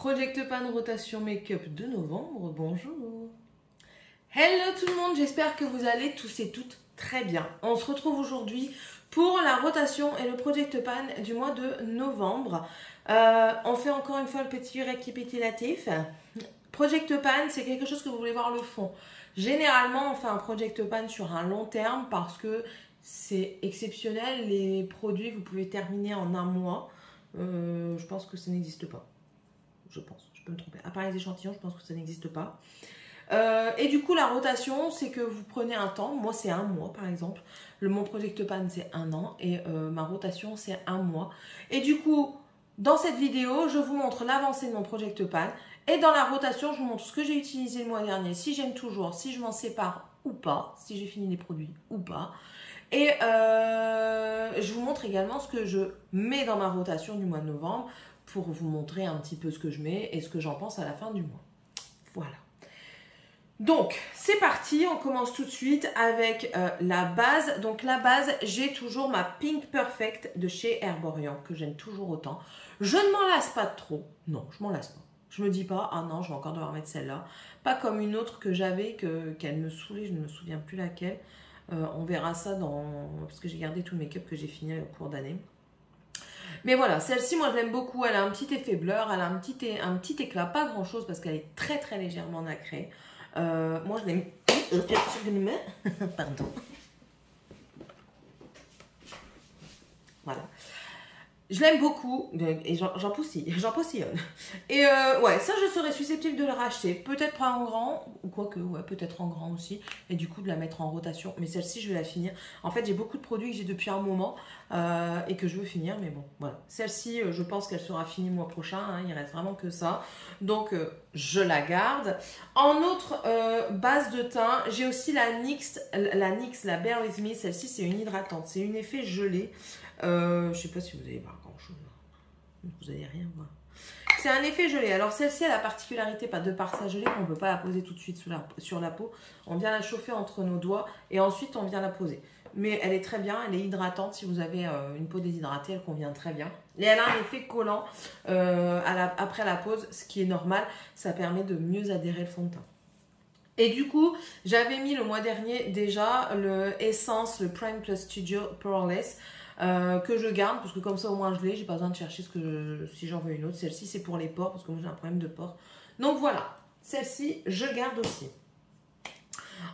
Project Pan Rotation Make-up de novembre, bonjour. Hello tout le monde, j'espère que vous allez tous et toutes très bien. On se retrouve aujourd'hui pour la rotation et le Project Pan du mois de novembre. On fait encore une fois le petit récapitulatif. Project Pan, c'est quelque chose que vous voulez voir le fond. Généralement, on fait un Project Pan sur un long terme parce que c'est exceptionnel. Les produits, vous pouvez terminer en un mois. Je pense que ça n'existe pas. Je peux me tromper. À part les échantillons, je pense que ça n'existe pas. Et du coup, la rotation, c'est que vous prenez un temps. Moi, c'est un mois, par exemple. Mon Project Pan, c'est un an. Et ma rotation, c'est un mois. Et du coup, dans cette vidéo, je vous montre l'avancée de mon Project Pan. Et dans la rotation, je vous montre ce que j'ai utilisé le mois dernier, si j'aime toujours, si je m'en sépare ou pas, si j'ai fini les produits ou pas. Et je vous montre également ce que je mets dans ma rotation du mois de novembre pour vous montrer un petit peu ce que je mets et ce que j'en pense à la fin du mois. Voilà. Donc, c'est parti, on commence tout de suite avec la base. Donc la base, j'ai toujours ma Pink Perfect de chez Herborian, que j'aime toujours autant. Je ne m'en lasse pas trop. Non, je m'en lasse pas. Je me dis pas, ah non, je vais encore devoir mettre celle-là. Pas comme une autre que j'avais, qu'elle me saoulait, je ne me souviens plus laquelle. On verra ça parce que j'ai gardé tout le make-up que j'ai fini au cours d'année. Mais voilà, celle-ci, moi, je l'aime beaucoup. Elle a un petit effet blur, elle a un petit éclat, pas grand-chose parce qu'elle est très, très légèrement nacrée. Moi, je l'aime... Pardon. Voilà. Je l'aime beaucoup et j'en poussillonne. Et ouais, ça je serais susceptible de le racheter. Peut-être pas en grand, ou quoique, ouais, peut-être en grand aussi. Et du coup de la mettre en rotation. Mais celle-ci, je vais la finir. En fait, j'ai beaucoup de produits que j'ai depuis un moment et que je veux finir. Mais bon, voilà. Celle-ci, je pense qu'elle sera finie le mois prochain. Hein, il reste vraiment que ça. Donc, je la garde. En autre base de teint, j'ai aussi la NYX, la Bear With Me. Celle-ci, c'est une hydratante. C'est une effet gelée. Je sais pas si vous allez voir grand chose, vous allez rien voir. C'est un effet gelé. Alors celle-ci a la particularité, pas de par sa gelée, qu'on ne peut pas la poser tout de suite sur la peau. On vient la chauffer entre nos doigts et ensuite on vient la poser. Mais elle est très bien, elle est hydratante. Si vous avez une peau déshydratée, elle convient très bien. Et elle a un effet collant après la pose, ce qui est normal. Ça permet de mieux adhérer le fond de teint. Et du coup, j'avais mis le mois dernier déjà le Essence, le Prime Plus Studio Poreless. Que je garde parce que comme ça au moins je l'ai, j'ai pas besoin de chercher si j'en veux une autre. Celle-ci c'est pour les pores parce que moi j'ai un problème de pores. Donc voilà, celle-ci je garde aussi.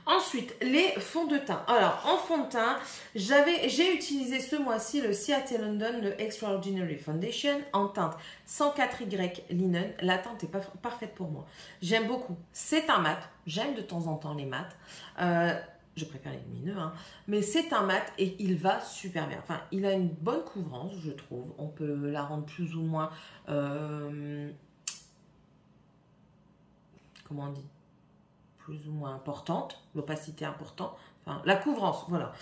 Ensuite, les fonds de teint. Alors en fond de teint, j'ai utilisé ce mois-ci le Seattle London, le Extraordinary Foundation en teinte 104Y Linen. La teinte est parfaite pour moi. J'aime beaucoup. C'est un mat. J'aime de temps en temps les mats. Je préfère les lumineux, hein. Mais c'est un mat et il va super bien. Enfin, il a une bonne couvrance, je trouve. On peut la rendre plus ou moins... comment on dit? Plus ou moins importante. L'opacité importante. Enfin, la couvrance, voilà.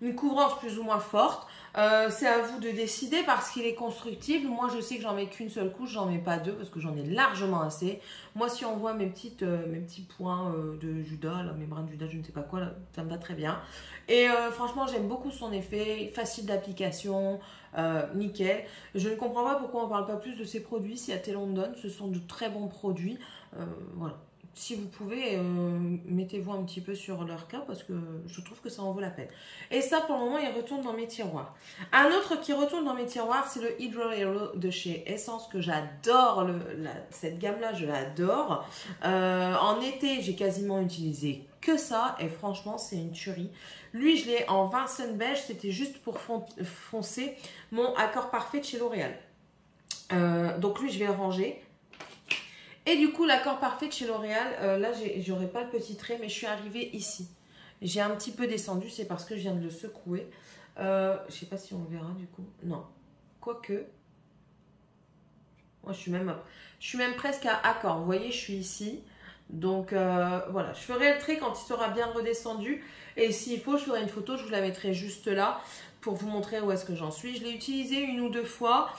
Une couvrance plus ou moins forte. C'est à vous de décider parce qu'il est constructible. Moi, je sais que j'en mets qu'une seule couche, j'en mets pas deux parce que j'en ai largement assez. Moi, si on voit mes petits points de Judas, là, mes brins de Judas, je ne sais pas quoi, là, ça me va très bien. Et franchement, j'aime beaucoup son effet, facile d'application, nickel. Je ne comprends pas pourquoi on ne parle pas plus de ces produits. Seattle London, ce sont de très bons produits. Voilà. Si vous pouvez, mettez-vous un petit peu sur leur cas parce que je trouve que ça en vaut la peine. Et ça, pour le moment, il retourne dans mes tiroirs. Un autre qui retourne dans mes tiroirs, c'est le Hydro Hero de chez Essence que j'adore. Cette gamme-là, je l'adore. En été, j'ai quasiment utilisé que ça et franchement, c'est une tuerie. Lui, je l'ai en Vincent Beige. C'était juste pour foncer mon accord parfait de chez L'Oréal. Donc lui, je vais le ranger. Et du coup, l'accord parfait de chez L'Oréal, là, j'aurais pas le petit trait, mais je suis arrivée ici. J'ai un petit peu descendu, c'est parce que je viens de le secouer. Je sais pas si on verra du coup. Non. Quoique. Moi, je suis même presque à accord. Vous voyez, je suis ici. Donc, voilà. Je ferai le trait quand il sera bien redescendu. Et s'il faut, je ferai une photo, je vous la mettrai juste là pour vous montrer où est-ce que j'en suis. Je l'ai utilisé une ou deux fois,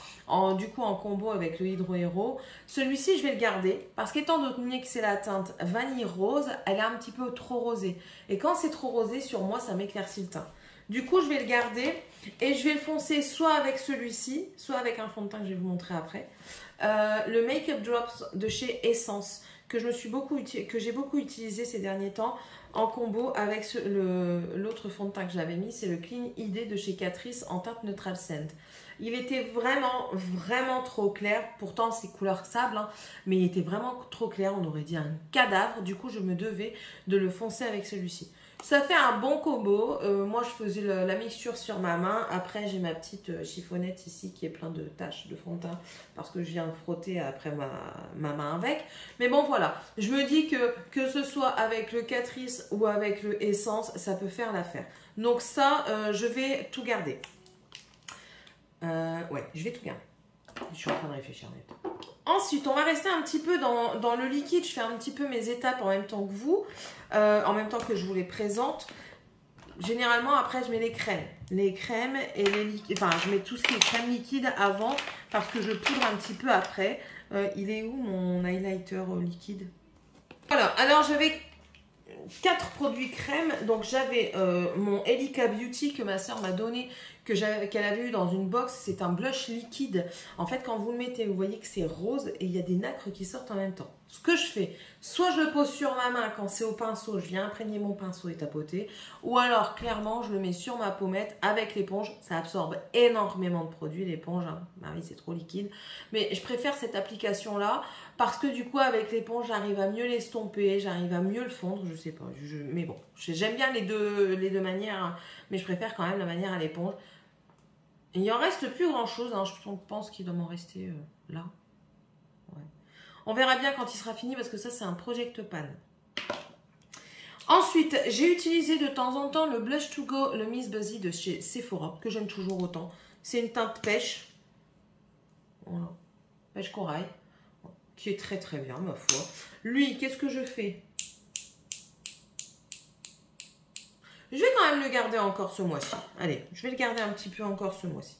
du coup en combo avec le Hydro Hero. Celui-ci, je vais le garder parce qu'étant donné que c'est la teinte vanille rose, elle est un petit peu trop rosée. Et quand c'est trop rosé, sur moi, ça m'éclaircit le teint. Du coup, je vais le garder et je vais le foncer soit avec celui-ci, soit avec un fond de teint que je vais vous montrer après. le Make-up Drops de chez Essence, que j'ai beaucoup utilisé ces derniers temps, en combo avec l'autre fond de teint que j'avais mis, c'est le Clean ID de chez Catrice en teinte Neutral Scent. Il était vraiment, vraiment trop clair. Pourtant, c'est couleur sable, hein, mais il était vraiment trop clair. On aurait dit un cadavre. Du coup, je me devais de le foncer avec celui-ci. Ça fait un bon combo. Moi, je faisais la mixture sur ma main. Après, j'ai ma petite chiffonnette ici qui est plein de taches de fond de teint parce que je viens frotter après ma main avec. Mais bon, voilà. Je me dis que ce soit avec le Catrice ou avec le Essence, ça peut faire l'affaire. Donc ça, je vais tout garder. Ouais, je vais tout garder. Je suis en train de réfléchir. Ensuite, on va rester un petit peu dans le liquide. Je fais un petit peu mes étapes en même temps que vous, en même temps que je vous les présente. Généralement, après, je mets les crèmes. Les crèmes et les liquides. Enfin, je mets tout ce qui est crème liquide avant parce que je poudre un petit peu après. Il est où mon highlighter liquide? Voilà, alors j'avais 4 produits crème. Donc, j'avais mon Elika Beauty que ma soeur m'a donné, qu'elle avait eu dans une box. C'est un blush liquide. En fait, quand vous le mettez, vous voyez que c'est rose et il y a des nacres qui sortent en même temps. Ce que je fais, soit je le pose sur ma main quand c'est au pinceau, je viens imprégner mon pinceau et tapoter, ou alors clairement je le mets sur ma pommette avec l'éponge. Ça absorbe énormément de produits, l'éponge, hein. Marie, c'est trop liquide, mais je préfère cette application là parce que du coup avec l'éponge j'arrive à mieux l'estomper, j'arrive à mieux le fondre, je sais pas, mais bon, j'aime bien les deux manières, hein, mais je préfère quand même la manière à l'éponge. Il en reste plus grand chose, hein. Je pense qu'il doit m'en rester là. Ouais. On verra bien quand il sera fini parce que ça c'est un Project Pan. Ensuite, j'ai utilisé de temps en temps le Blush to Go, le Miss Buzzy de chez Sephora, que j'aime toujours autant. C'est une teinte pêche. Voilà. Pêche corail. Qui est très très bien, ma foi. Lui, qu'est-ce que je fais? Je vais quand même le garder encore ce mois-ci. Allez, je vais le garder un petit peu encore ce mois-ci.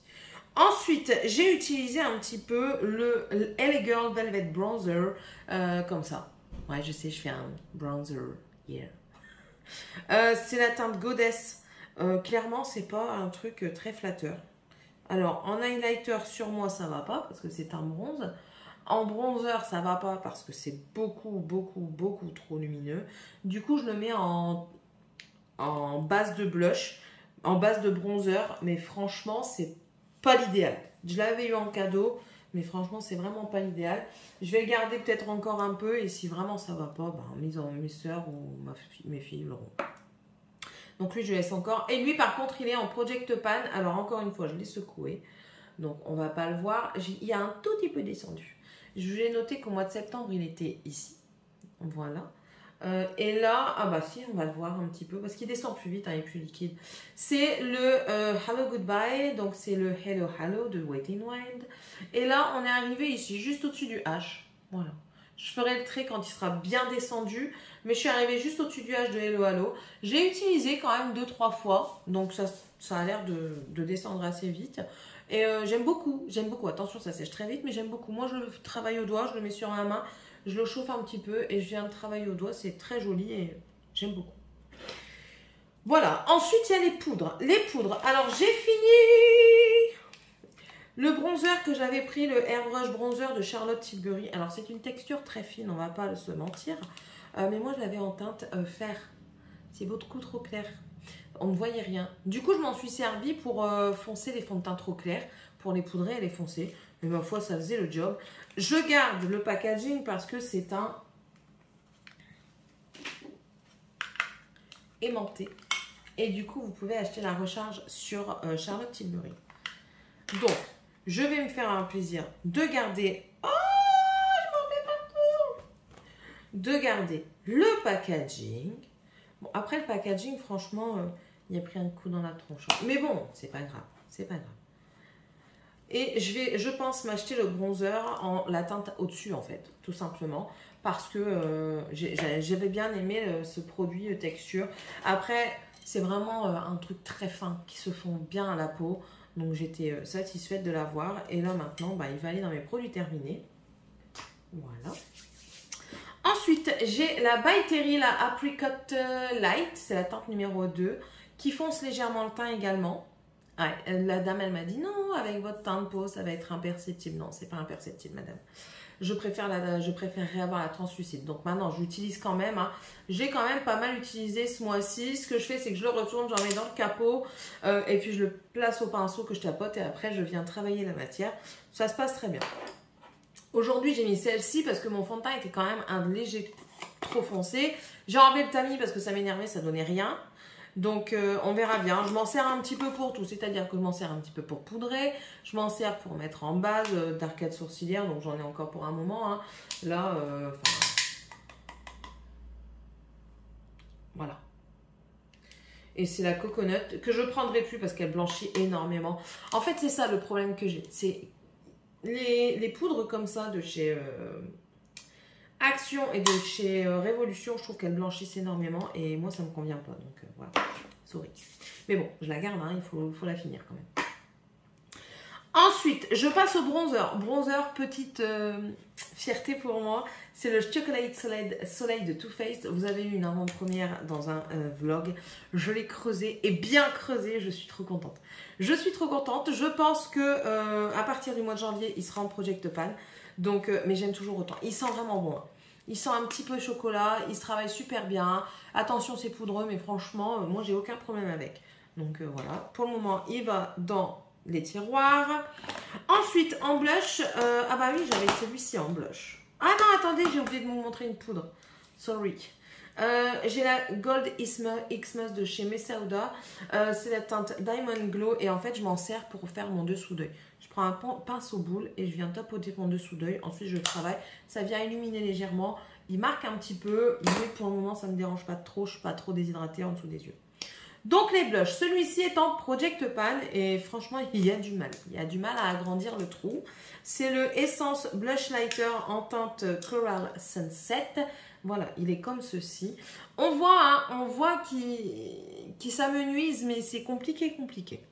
Ensuite, j'ai utilisé un petit peu le LA Girl Velvet Bronzer, comme ça. Ouais, je sais, je fais un bronzer. Yeah. C'est la teinte Goddess. Clairement, c'est pas un truc très flatteur. Alors, en highlighter, sur moi, ça va pas, parce que c'est un bronze. En bronzer, ça va pas, parce que c'est beaucoup, beaucoup, beaucoup trop lumineux. Du coup, je le mets en base de blush, en base de bronzer, mais franchement, c'est pas l'idéal. Je l'avais eu en cadeau, mais franchement, c'est vraiment pas l'idéal. Je vais le garder peut-être encore un peu, et si vraiment ça va pas, ben, mes soeurs ou mes filles l'auront. Donc lui, je laisse encore. Et lui, par contre, il est en Project Pan. Alors, encore une fois, je l'ai secoué. Donc, on va pas le voir. Il a un tout petit peu descendu. Je vais noter qu'au mois de septembre, il était ici. Voilà. Et là, ah bah si, on va le voir un petit peu parce qu'il descend plus vite, hein, il est plus liquide. C'est le Hello Goodbye, donc c'est le Hello Hello de Wet n Wild. Et là, on est arrivé ici, juste au-dessus du H. Voilà. Je ferai le trait quand il sera bien descendu, mais je suis arrivée juste au-dessus du H de Hello Hello. J'ai utilisé quand même 2-3 fois, donc ça a l'air de descendre assez vite. Et j'aime beaucoup. Attention, ça sèche très vite, mais j'aime beaucoup. Moi, je le travaille au doigt, je le mets sur ma main. Je le chauffe un petit peu et je viens de travailler au doigt. C'est très joli et j'aime beaucoup. Voilà. Ensuite, il y a les poudres. Les poudres. Alors, j'ai fini le bronzer que j'avais pris, le Airbrush Bronzer de Charlotte Tilbury. Alors, c'est une texture très fine, on ne va pas se mentir. Mais moi, je l'avais en teinte fer. C'est beaucoup trop clair. On ne voyait rien. Du coup, je m'en suis servi pour foncer les fonds de teint trop clairs, pour les poudrer et les foncer. Mais ma foi, ça faisait le job. Je garde le packaging parce que c'est un aimanté. Et du coup, vous pouvez acheter la recharge sur Charlotte Tilbury. Donc, je vais me faire un plaisir de garder... Oh, je m'en fais partout! De garder le packaging. Bon, après le packaging, franchement, il a pris un coup dans la tronche. Mais bon, c'est pas grave. C'est pas grave. Et je pense m'acheter le bronzer en la teinte au-dessus, en fait, tout simplement. Parce que j'avais bien aimé ce produit texture. Après, c'est vraiment un truc très fin qui se fond bien à la peau. Donc, j'étais satisfaite de l'avoir. Et là, maintenant, bah, il va aller dans mes produits terminés. Voilà. Ensuite, j'ai la By Terry, la Apricot Light. C'est la teinte numéro 2, qui fonce légèrement le teint également. Ouais, la dame, elle m'a dit non, avec votre teint de peau, ça va être imperceptible. Non, c'est pas imperceptible, madame. Je préférerais avoir la translucide. Donc maintenant, je l'utilise quand même. Hein. J'ai quand même pas mal utilisé ce mois-ci. Ce que je fais, c'est que je le retourne, j'en mets dans le capot. Et puis je le place au pinceau que je tapote. Et après, je viens travailler la matière. Ça se passe très bien. Aujourd'hui, j'ai mis celle-ci parce que mon fond de teint était quand même un léger trop foncé. J'ai enlevé le tamis parce que ça m'énervait, ça donnait rien. Donc, on verra bien. Je m'en sers un petit peu pour tout. C'est-à-dire que je m'en sers un petit peu pour poudrer. Je m'en sers pour mettre en base d'arcade sourcilière. Donc, j'en ai encore pour un moment. Hein. Là, voilà. Et c'est la coconut que je ne prendrai plus parce qu'elle blanchit énormément. En fait, c'est ça le problème que j'ai. C'est les poudres comme ça de chez Action et de chez Révolution. Je trouve qu'elles blanchissent énormément. Et moi, ça ne me convient pas. Donc, voilà. Sorry. Mais bon, je la garde. Hein, il faut la finir quand même. Ensuite, je passe au bronzer. Bronzer, petite fierté pour moi. C'est le Chocolate Soleil de Too Faced. Vous avez eu une avant-première dans un vlog. Je l'ai creusé et bien creusé. Je suis trop contente. Je suis trop contente. Je pense que à partir du mois de janvier, il sera en Project Pan. Donc, mais j'aime toujours autant. Il sent vraiment bon. Hein. Il sent un petit peu chocolat. Il se travaille super bien. Attention, c'est poudreux, mais franchement, moi, j'ai aucun problème avec. Donc, voilà. Pour le moment, il va dans les tiroirs. Ensuite, en blush, ah bah oui, j'avais celui-ci en blush. Ah non, attendez, j'ai oublié de vous montrer une poudre. Sorry. J'ai la Gold Xmas de chez Messauda. C'est la teinte Diamond Glow et en fait, je m'en sers pour faire mon dessous d'œil. Je prends un pinceau boule et je viens tapoter mon dessous d'œil. Ensuite, je travaille. Ça vient illuminer légèrement. Il marque un petit peu, mais pour le moment, ça ne me dérange pas trop. Je ne suis pas trop déshydratée en dessous des yeux. Donc les blushs, celui-ci est en Project Pan et franchement il y a du mal. Il y a du mal à agrandir le trou. C'est le Essence Blush Lighter en teinte Coral Sunset. Voilà, il est comme ceci. On voit qu'il s'amenuise mais c'est compliqué.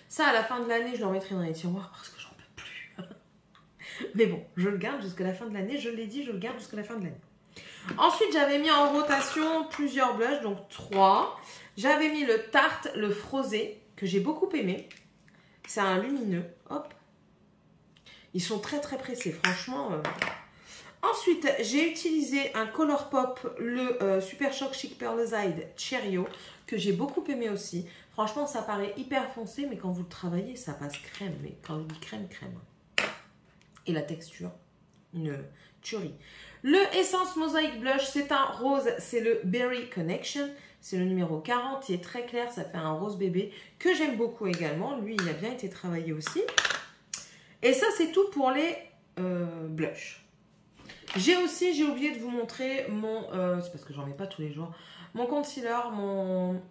Ça à la fin de l'année je le remettrai dans les tiroirs parce que j'en peux plus. Mais bon, je le garde jusqu'à la fin de l'année. Je l'ai dit, je le garde jusqu'à la fin de l'année. Ensuite, j'avais mis en rotation plusieurs blushs, donc 3. J'avais mis le Tarte, le Frosé, que j'ai beaucoup aimé. C'est un lumineux. Hop. Ils sont très pressés, franchement. Ensuite, j'ai utilisé un Colourpop, le Super Shock Chic Pearleside Cheerio, que j'ai beaucoup aimé aussi. Franchement, ça paraît hyper foncé, mais quand vous le travaillez, ça passe crème. Mais quand je dis crème. Et la texture, une tuerie. Le Essence Mosaic Blush, c'est un rose, c'est le Berry Connection. C'est le numéro 40, il est très clair, ça fait un rose bébé que j'aime beaucoup également. Lui, il a bien été travaillé aussi. Et ça, c'est tout pour les blushs. J'ai oublié de vous montrer mon, c'est parce que j'en mets pas tous les jours, mon concealer, mon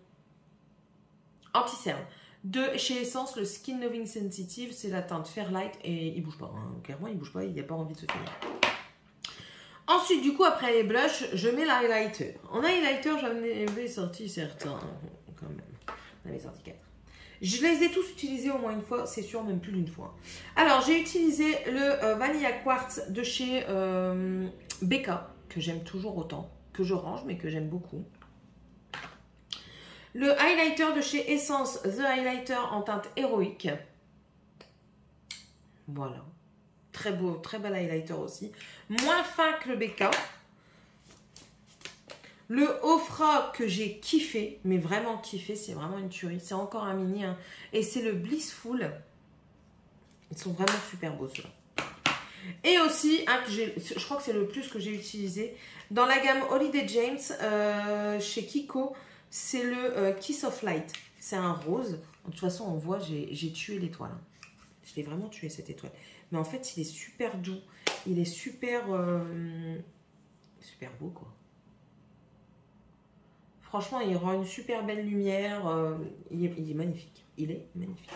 anti-cerne. De chez Essence, le Skin Loving Sensitive, c'est la teinte Fairlight et il bouge pas. Hein. Clairement, il bouge pas, il n'y a pas envie de se finir. Ensuite, du coup, après les blushs, je mets l'highlighter. En highlighter, j'en avais sorti certains, quand même. J'en avais sorti 4. Je les ai tous utilisés au moins une fois, c'est sûr, même plus d'une fois. Alors, j'ai utilisé le Vanilla Quartz de chez Becca, que j'aime toujours autant, que je range, mais que j'aime beaucoup. Le highlighter de chez Essence, The Highlighter en teinte héroïque. Voilà. Très beau, très bel highlighter aussi. Moins fin que le Becca. Le Ofra que j'ai kiffé, mais vraiment kiffé, c'est vraiment une tuerie. C'est encore un mini. Hein. Et c'est le Blissful. Ils sont vraiment super beaux ceux-là. Et aussi, je crois que c'est le plus que j'ai utilisé. Dans la gamme Holiday James, chez Kiko, c'est le Kiss of Light. C'est un rose. De toute façon, on voit, j'ai tué l'étoile. Je l'ai vraiment tué cette étoile. Mais en fait, il est super doux. Il est super beau, quoi. Franchement, il rend une super belle lumière. Il est magnifique. Il est magnifique.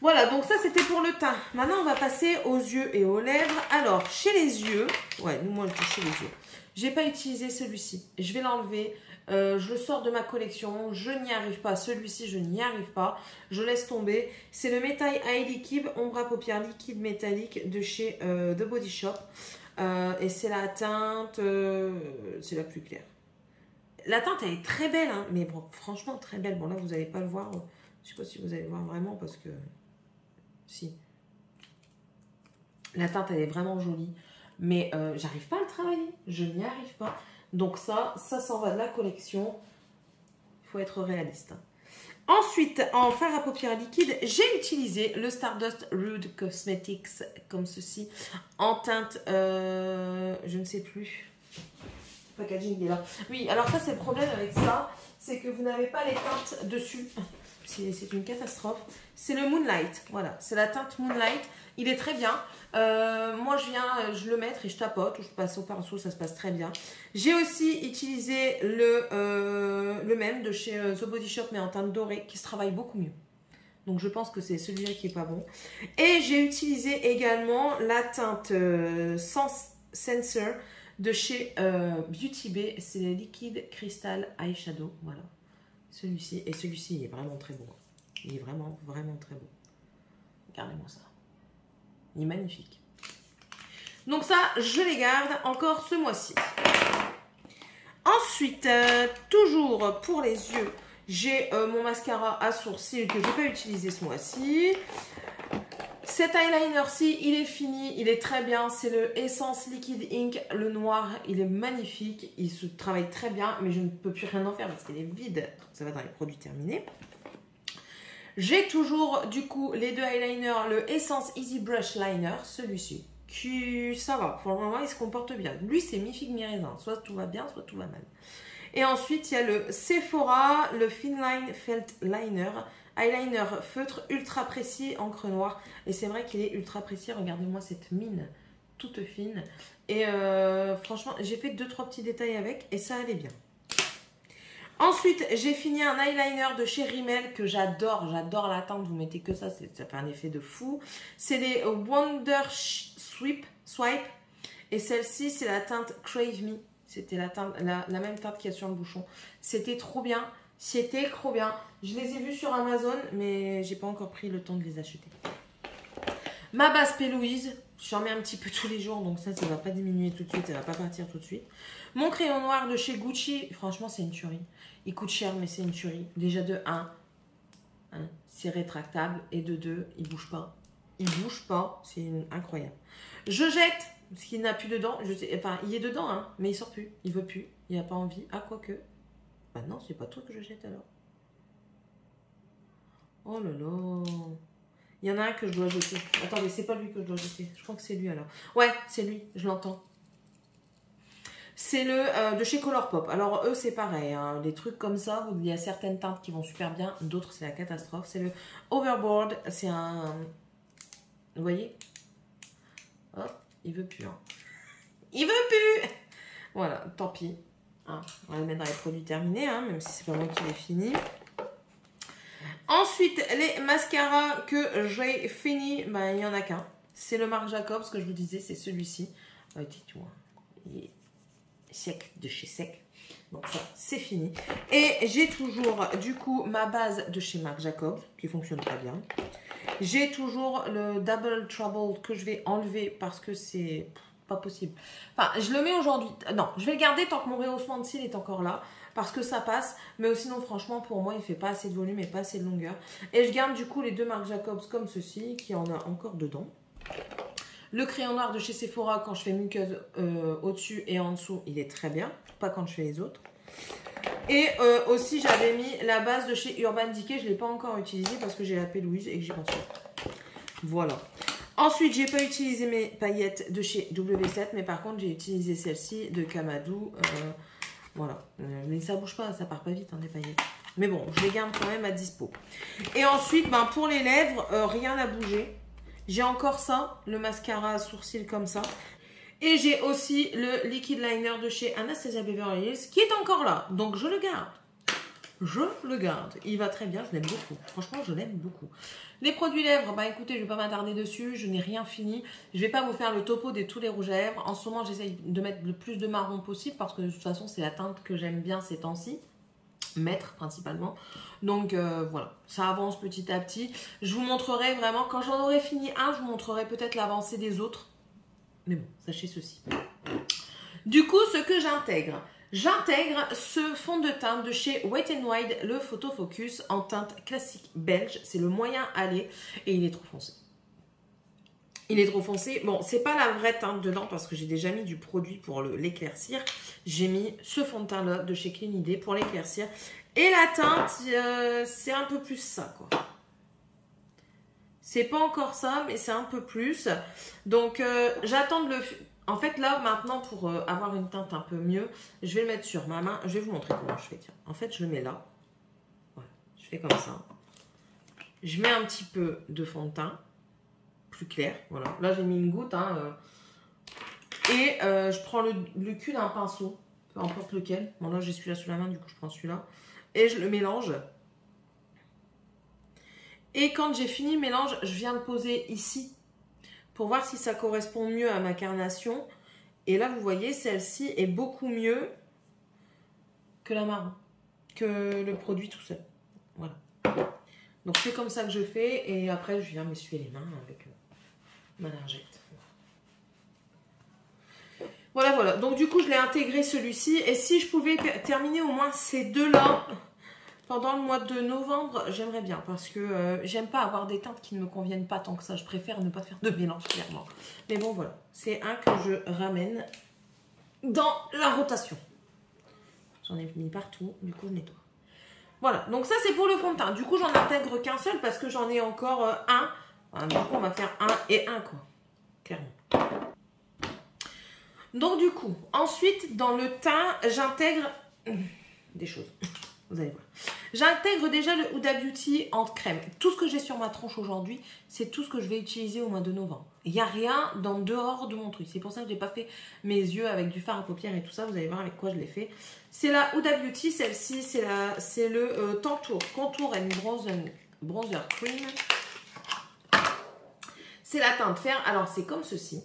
Voilà, donc ça, c'était pour le teint. Maintenant, on va passer aux yeux et aux lèvres. Alors, chez les yeux... Ouais, moi, je touche chez les yeux. Je n'ai pas utilisé celui-ci. Je vais l'enlever. Je le sors de ma collection. Je n'y arrive pas. Celui-ci, je n'y arrive pas. Je laisse tomber. C'est le Metal Eye Liquide Ombre à paupières liquide métallique de chez The Body Shop. Et c'est la teinte... c'est la plus claire. La teinte, elle est très belle, hein, mais bon, franchement, très belle. Bon, là, vous n'allez pas le voir. Je sais pas si vous allez le voir vraiment parce que... Si. La teinte, elle est vraiment jolie. Mais j'arrive pas à le travailler. Je n'y arrive pas. Donc ça s'en va de la collection. Il faut être réaliste. Ensuite, en fard à paupières liquide, j'ai utilisé le Stardust Rude Cosmetics comme ceci. En teinte, je ne sais plus. Le packaging il est là. Oui, alors ça c'est le problème avec ça. C'est que vous n'avez pas les teintes dessus. C'est une catastrophe. C'est le Moonlight. Voilà, c'est la teinte Moonlight. Il est très bien. Moi, je le mettre et je tapote ou je passe au pinceau, ça se passe très bien. J'ai aussi utilisé le même de chez The Body Shop, mais en teinte dorée, qui se travaille beaucoup mieux. Donc, je pense que c'est celui-là qui est pas bon. Et j'ai utilisé également la teinte Sensor de chez Beauty Bay. C'est le Liquid Crystal Eyeshadow. Voilà. Celui-ci. Et celui-ci, il est vraiment très beau. Il est vraiment, vraiment très beau. Regardez-moi ça. Il est magnifique. Donc ça, je les garde encore ce mois-ci. Ensuite, toujours pour les yeux, j'ai mon mascara à sourcils que je n'ai pas utilisé ce mois-ci. Cet eyeliner-ci, il est fini, il est très bien. C'est le Essence Liquid Ink, le noir. Il est magnifique, il se travaille très bien, mais je ne peux plus rien en faire parce qu'il est vide. Donc ça va dans les produits terminés. J'ai toujours du coup les deux eyeliners, le Essence Easy Brush Liner, celui-ci, qui ça va, pour le moment il se comporte bien. Lui c'est mi-figue mi-raisin, soit tout va bien, soit tout va mal. Et ensuite il y a le Sephora, le Thin Line Felt Liner, eyeliner feutre ultra précis, encre noire. Et c'est vrai qu'il est ultra précis, regardez-moi cette mine toute fine. Et franchement j'ai fait 2-3 petits détails avec et ça allait bien. Ensuite, j'ai fini un eyeliner de chez Rimmel que j'adore. J'adore la teinte. Vous mettez que ça, ça fait un effet de fou. C'est les Wonder Swipe. Et celle-ci, c'est la teinte Crave Me. C'était la même teinte qu'il y a sur le bouchon. C'était trop bien. C'était trop bien. Je les ai vus sur Amazon, mais j'ai pas encore pris le temps de les acheter. Ma base P. Louise. J'en mets un petit peu tous les jours, donc ça ne va pas diminuer tout de suite. Ça ne va pas partir tout de suite. Mon crayon noir de chez Gucci. Franchement, c'est une tuerie. Il coûte cher, mais c'est une tuerie. Déjà de 1, c'est rétractable. Et de 2, il ne bouge pas. Il ne bouge pas. C'est incroyable. Je jette ce qu'il n'a plus dedans. Je sais, enfin, il est dedans, hein, mais il ne sort plus. Il ne veut plus. Il n'a pas envie. Ah, quoique. Bah non, c'est pas toi que je jette alors. Oh là là. Il y en a un que je dois jeter. Attendez, c'est pas lui que je dois jeter. Je crois que c'est lui alors. Ouais, c'est lui. Je l'entends. C'est le de chez Colourpop. Alors eux c'est pareil, hein. Les trucs comme ça, il y a certaines teintes qui vont super bien, d'autres c'est la catastrophe. C'est le Overboard, c'est un... Vous voyez? Hop, il veut plus. Hein. Il veut plus. Voilà, tant pis. Hein. On va le mettre dans les produits terminés, hein, même si c'est pas moi qui l'ai fini. Ensuite, les mascaras que j'ai fini, ben, il n'y en a qu'un. C'est le Marc Jacobs, que je vous disais, c'est celui-ci. Dis-toi, il est sec de chez Sec. Donc ça, c'est fini. Et j'ai toujours, du coup, ma base de chez Marc Jacobs, qui fonctionne très bien. J'ai toujours le Double Trouble que je vais enlever parce que c'est pas possible. Enfin, je le mets aujourd'hui. Non, je vais le garder tant que mon rehaussement de cils est encore là. Parce que ça passe. Mais sinon, franchement, pour moi, il fait pas assez de volume et pas assez de longueur. Et je garde du coup les deux Marc Jacobs comme ceci, qui en a encore dedans. Le crayon noir de chez Sephora, quand je fais muqueuse au-dessus et en dessous, il est très bien. Pas quand je fais les autres. Et aussi, j'avais mis la base de chez Urban Decay. Je ne l'ai pas encore utilisée parce que j'ai la P. Louise et que j'y pense pas. Voilà. Ensuite, j'ai pas utilisé mes paillettes de chez W7. Mais par contre, j'ai utilisé celle-ci de Kamadou. Voilà. Mais ça bouge pas, ça part pas vite, hein, les paillettes. Mais bon, je les garde quand même à dispo. Et ensuite, ben, pour les lèvres, rien n'a bougé. J'ai encore ça, le mascara à sourcils comme ça. Et j'ai aussi le liquid liner de chez Anastasia Beverly Hills qui est encore là. Donc je le garde. Je le garde. Il va très bien, je l'aime beaucoup. Franchement, je l'aime beaucoup. Les produits lèvres, bah écoutez, je ne vais pas m'attarder dessus. Je n'ai rien fini. Je ne vais pas vous faire le topo de tous les rouges à lèvres. En ce moment, j'essaye de mettre le plus de marron possible parce que de toute façon, c'est la teinte que j'aime bien ces temps-ci. Mettre principalement. Donc voilà, ça avance petit à petit. Je vous montrerai vraiment, quand j'en aurai fini un, je vous montrerai peut-être l'avancée des autres. Mais bon, sachez ceci. Du coup, ce que j'intègre, J'intègre ce fond de teint de chez Wet n Wild, le Photo Focus en teinte classique belge. C'est le moyen aller et il est trop foncé. Il est trop foncé. Bon, c'est pas la vraie teinte dedans parce que j'ai déjà mis du produit pour l'éclaircir. J'ai mis ce fond de teint là de chez Clean Idea pour l'éclaircir. Et la teinte, c'est un peu plus ça, quoi. C'est pas encore ça, mais c'est un peu plus. Donc, j'attends de le... En fait, là, maintenant, pour avoir une teinte un peu mieux, je vais le mettre sur ma main. Je vais vous montrer comment je fais. Tiens. En fait, je le mets là. Voilà. Je fais comme ça. Je mets un petit peu de fond de teint. Plus clair. Voilà. Là, j'ai mis une goutte. Hein, et je prends le cul d'un pinceau. Peu importe lequel. Bon, là, j'ai celui-là sous la main. Du coup, je prends celui-là. Et je le mélange. Et quand j'ai fini le mélange, je viens de poser ici. Pour voir si ça correspond mieux à ma carnation. Et là, vous voyez, celle-ci est beaucoup mieux que la marron. Que le produit tout seul. Voilà. Donc, c'est comme ça que je fais. Et après, je viens m'essuyer les mains avec ma lingette. Voilà, voilà. Donc, du coup, je l'ai intégré celui-ci. Et si je pouvais terminer au moins ces deux-là pendant le mois de novembre, j'aimerais bien. Parce que j'aime pas avoir des teintes qui ne me conviennent pas tant que ça. Je préfère ne pas faire de mélange, clairement. Mais bon, voilà. C'est un que je ramène dans la rotation. J'en ai mis partout. Du coup, je nettoie. Voilà. Donc, ça, c'est pour le fond de teint. Du coup, j'en intègre qu'un seul parce que j'en ai encore un. Enfin, du coup, on va faire un et un, quoi. Clairement. Donc, du coup, ensuite, dans le teint, j'intègre des choses. Vous allez voir. J'intègre déjà le Huda Beauty en crème. Tout ce que j'ai sur ma tronche aujourd'hui, c'est tout ce que je vais utiliser au mois de novembre. Il n'y a rien dans dehors de mon truc. C'est pour ça que je n'ai pas fait mes yeux avec du fard à paupières et tout ça. Vous allez voir avec quoi je l'ai fait. C'est la Huda Beauty. Celle-ci, c'est le Tantour Contour and Bronzer Cream. C'est la teinte fer. Alors, c'est comme ceci.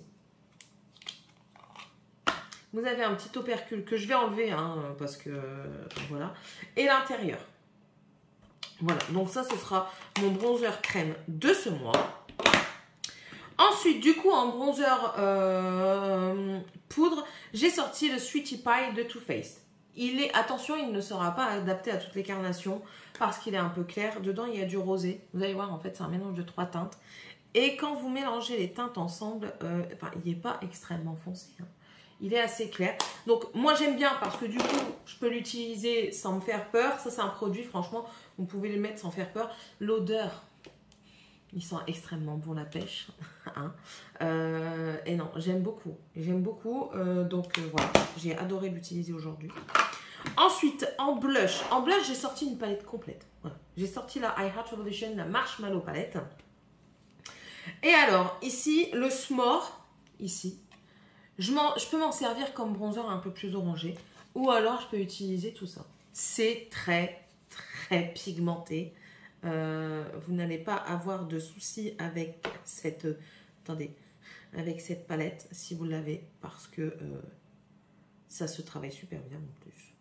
Vous avez un petit opercule que je vais enlever, hein, parce que voilà. Et l'intérieur. Voilà, donc ça, ce sera mon bronzer crème de ce mois. Ensuite, du coup, en bronzer poudre, j'ai sorti le Sweetie Pie de Too Faced. Attention, il ne sera pas adapté à toutes les carnations parce qu'il est un peu clair. Dedans, il y a du rosé. Vous allez voir, en fait, c'est un mélange de 3 teintes. Et quand vous mélangez les teintes ensemble, il n'est pas extrêmement foncé, hein. Il est assez clair. Donc, moi, j'aime bien parce que du coup, je peux l'utiliser sans me faire peur. Ça, c'est un produit, franchement, vous pouvez le mettre sans faire peur. L'odeur, il sent extrêmement bon la pêche. Hein. Et non, j'aime beaucoup. J'aime beaucoup. Donc, voilà, j'ai adoré l'utiliser aujourd'hui. Ensuite, en blush. En blush, j'ai sorti une palette complète. Voilà. J'ai sorti la I Heart Revolution, la Marshmallow palette. Et alors, ici, le S'more, ici. Je peux m'en servir comme bronzer un peu plus orangé. Ou alors, je peux utiliser tout ça. C'est très, très pigmenté. Vous n'allez pas avoir de soucis avec cette... attendez. Avec cette palette, si vous l'avez. Parce que ça se travaille super bien en plus.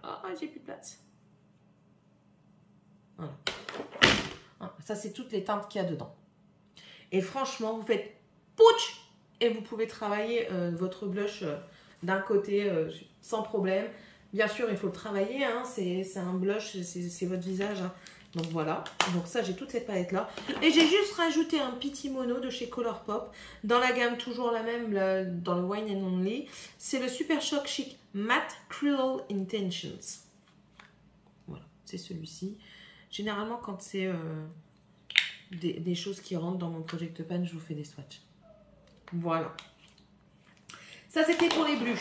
Ah, j'ai plus de place. Voilà. Ça, c'est toutes les teintes qu'il y a dedans. Et franchement, vous faites pouch! Et vous pouvez travailler votre blush d'un côté sans problème. Bien sûr, il faut le travailler. Hein, c'est un blush, c'est votre visage. Hein. Donc voilà. Donc ça, j'ai toute cette palette-là. Et j'ai juste rajouté un petit mono de chez Colourpop. Dans la gamme, toujours la même, dans le Wine and Only. C'est le Super Shock Chic Matte Cruel Intentions. Voilà, c'est celui-ci. Généralement, quand c'est des choses qui rentrent dans mon Project Pan, je vous fais des swatchs. Voilà. Ça, c'était pour les blushs.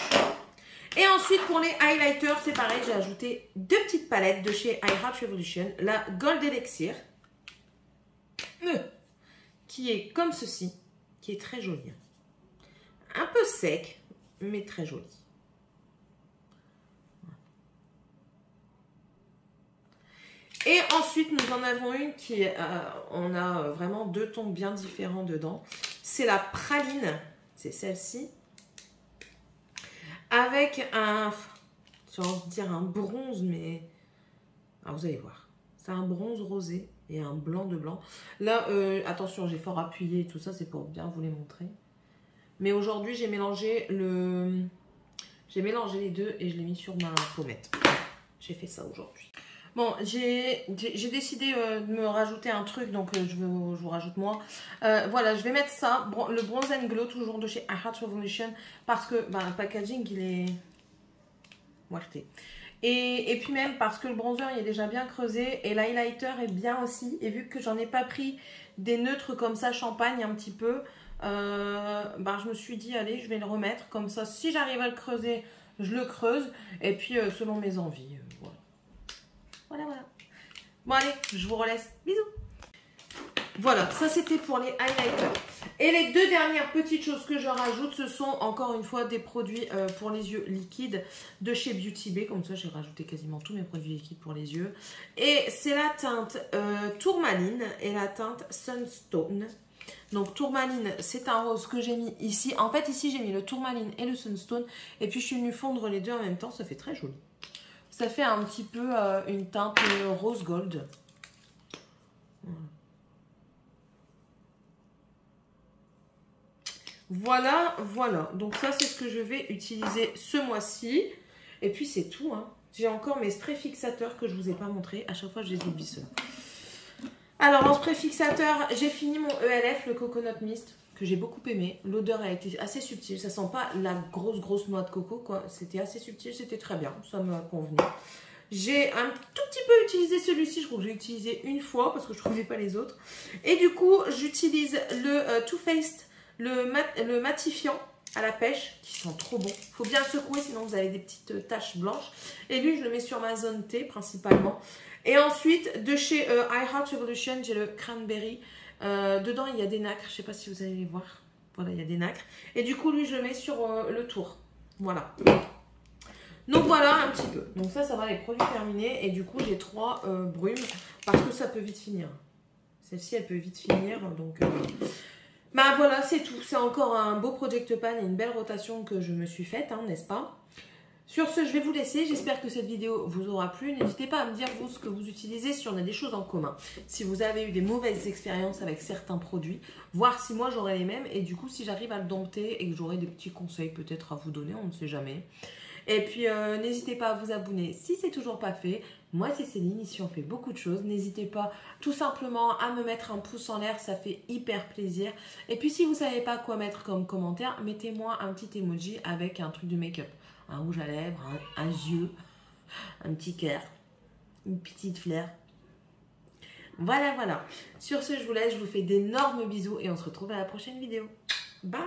Et ensuite, pour les highlighters, c'est pareil. J'ai ajouté 2 petites palettes de chez I Heart Revolution. La Gold Elixir. Qui est comme ceci. Qui est très jolie. Un peu sec, mais très jolie. Et ensuite, nous en avons une qui... on a vraiment 2 tons bien différents dedans. C'est la praline, c'est celle-ci, avec un, j'ai envie de dire un bronze, mais alors vous allez voir, c'est un bronze rosé et un blanc de blanc. Là, attention, j'ai fort appuyé et tout ça, c'est pour bien vous les montrer. Mais aujourd'hui, j'ai mélangé J'ai mélangé les deux et je l'ai mis sur ma pommette. J'ai fait ça aujourd'hui. Bon, j'ai décidé de me rajouter un truc, donc je vous rajoute moi. Voilà, je vais mettre ça, le Bronze and Glow, toujours de chez I Heart Revolution, parce que le packaging, il est moitié. Et puis même parce que le bronzer, il est déjà bien creusé, et l'highlighter est bien aussi. Et vu que j'en ai pas pris des neutres comme ça, champagne un petit peu, je me suis dit, allez, je vais le remettre. Comme ça, si j'arrive à le creuser, je le creuse. Et puis, selon mes envies, voilà. Voilà. Bon, allez, je vous relaisse. Bisous. Voilà, ça c'était pour les highlighters. Et les deux dernières petites choses que je rajoute, ce sont encore une fois des produits pour les yeux liquides de chez Beauty Bay. Comme ça, j'ai rajouté quasiment tous mes produits liquides pour les yeux. Et c'est la teinte Tourmaline et la teinte Sunstone. Donc Tourmaline, c'est un rose que j'ai mis ici. En fait, ici, j'ai mis le Tourmaline et le Sunstone. Et puis, je suis venue fondre les deux en même temps. Ça fait très joli. Ça fait un petit peu une teinte rose gold. Voilà. Donc ça, c'est ce que je vais utiliser ce mois-ci. Et puis, c'est tout. Hein. J'ai encore mes sprays fixateurs que je ne vous ai pas montré. À chaque fois, je les oublie ceux-là. Alors, en spray fixateur, j'ai fini mon ELF, le Coconut Mist, que j'ai beaucoup aimé. L'odeur a été assez subtile. Ça sent pas la grosse noix de coco, quoi. C'était assez subtil, c'était très bien. Ça me convenait. J'ai un tout petit peu utilisé celui-ci. Je crois que j'ai utilisé une fois parce que je ne trouvais pas les autres. Et du coup, j'utilise le Too Faced, le matifiant à la pêche, qui sent trop bon. Il faut bien le secouer, sinon vous avez des petites taches blanches. Et lui, je le mets sur ma zone T principalement. Et ensuite, de chez I Heart Revolution, j'ai le Cranberry. Dedans, il y a des nacres. Je ne sais pas si vous allez les voir. Voilà, il y a des nacres. Et du coup, lui, je le mets sur le tour. Voilà. Donc voilà un petit peu. Donc ça va les produits terminés. Et du coup, j'ai 3 brumes parce que ça peut vite finir. Celle-ci, elle peut vite finir. Donc voilà, c'est tout. C'est encore un beau project pan et une belle rotation que je me suis faite, hein, n'est-ce pas? Sur ce, je vais vous laisser. J'espère que cette vidéo vous aura plu. N'hésitez pas à me dire, vous, ce que vous utilisez, si on a des choses en commun. Si vous avez eu des mauvaises expériences avec certains produits, voir si moi, j'aurai les mêmes. Et du coup, si j'arrive à le dompter et que j'aurai des petits conseils peut-être à vous donner, on ne sait jamais. Et puis, n'hésitez pas à vous abonner si c'est toujours pas fait. Moi, c'est Céline, ici on fait beaucoup de choses. N'hésitez pas tout simplement à me mettre un pouce en l'air, ça fait hyper plaisir. Et puis, si vous ne savez pas quoi mettre comme commentaire, mettez-moi un petit emoji avec un truc de make-up. Un rouge à lèvres, un yeux, un petit cœur, une petite fleur. Voilà. Sur ce, je vous laisse, je vous fais d'énormes bisous et on se retrouve à la prochaine vidéo. Bye!